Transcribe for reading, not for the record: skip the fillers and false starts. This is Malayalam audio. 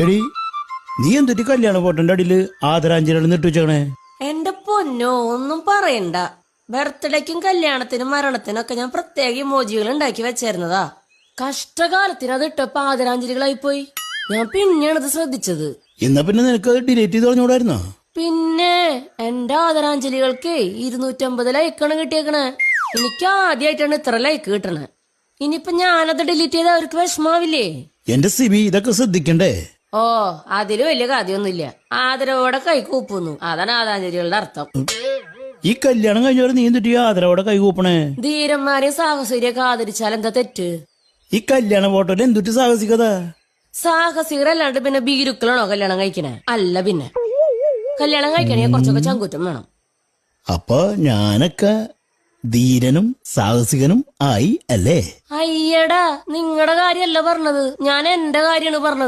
എടി നീ എന്തൊരു കല്യാണ ഫോട്ടോന്റെ അടിയില് ആദരാഞ്ജലികൾ നിട്ടുവെച്ചേ? എന്റെ പൊന്നോ, ഒന്നും പറയണ്ട. ബർത്ത്ഡേക്കും കല്യാണത്തിനും മരണത്തിനൊക്കെ ഞാൻ പ്രത്യേക ഇമോജികൾ ഉണ്ടാക്കി വെച്ചിരുന്നതാ. കഷ്ടകാലത്തിന് അത് ഇട്ടപ്പോ ആദരാഞ്ജലികളായി പോയി. ഞാൻ പിന്നെയാണ് ഇത് ശ്രദ്ധിച്ചത്. എന്നാ പിന്നെ നിനക്ക് അത് ഡിലീറ്റ് ചെയ്ത് കളഞ്ഞൂടായിരുന്നോ? പിന്നെ എന്റെ ആദരാഞ്ജലികൾക്ക് 250 ലൈക്കാണ് കിട്ടിയേക്കണേ. എനിക്ക് ആദ്യമായിട്ടാണ് ഇത്ര ലൈക്ക് കിട്ടണേ. ഇനിയിപ്പൊ ഞാനത് ഡിലീറ്റ് ചെയ്ത അവർക്ക് വിഷമാവില്ലേ? എന്റെ സിബി ഇതൊക്കെ ശ്രദ്ധിക്കണ്ടേ? ഓ, അതില് വലിയ കാര്യമൊന്നുമില്ല. ആദരവോടെ കൈ കൂപ്പുന്നു, അതാണ് ആദരാഞ്ജലികളുടെ അർത്ഥം. ഈ കല്യാണം കഴിഞ്ഞവരെ നീ എന്തിട്ട് ആദരവോടെ കൈ കൂപ്പണേ? ധീരന്മാരെയും സാഹസികരെയൊക്കെ ആദരിച്ചാൽ എന്താ തെറ്റ്? ഈ കല്യാണ ഫോട്ടോയിൽ എന്തിട്ട് സാഹസികത? സാഹസികരല്ലാണ്ട് പിന്നെ ഭീരുക്കളാണോ കല്യാണം കഴിക്കണേ? അല്ല പിന്നെ. കല്യാണം കഴിക്കണമെങ്കിൽ കുറച്ചൊക്കെ ചങ്കൂറ്റം വേണം. അപ്പൊ ഞാനൊക്കെ ധീരനും സാഹസികനും ആയി അല്ലേ? അയ്യടാ, നിങ്ങളുടെ കാര്യല്ല പറഞ്ഞത്, ഞാൻ എന്റെ കാര്യമാണ് പറഞ്ഞത്.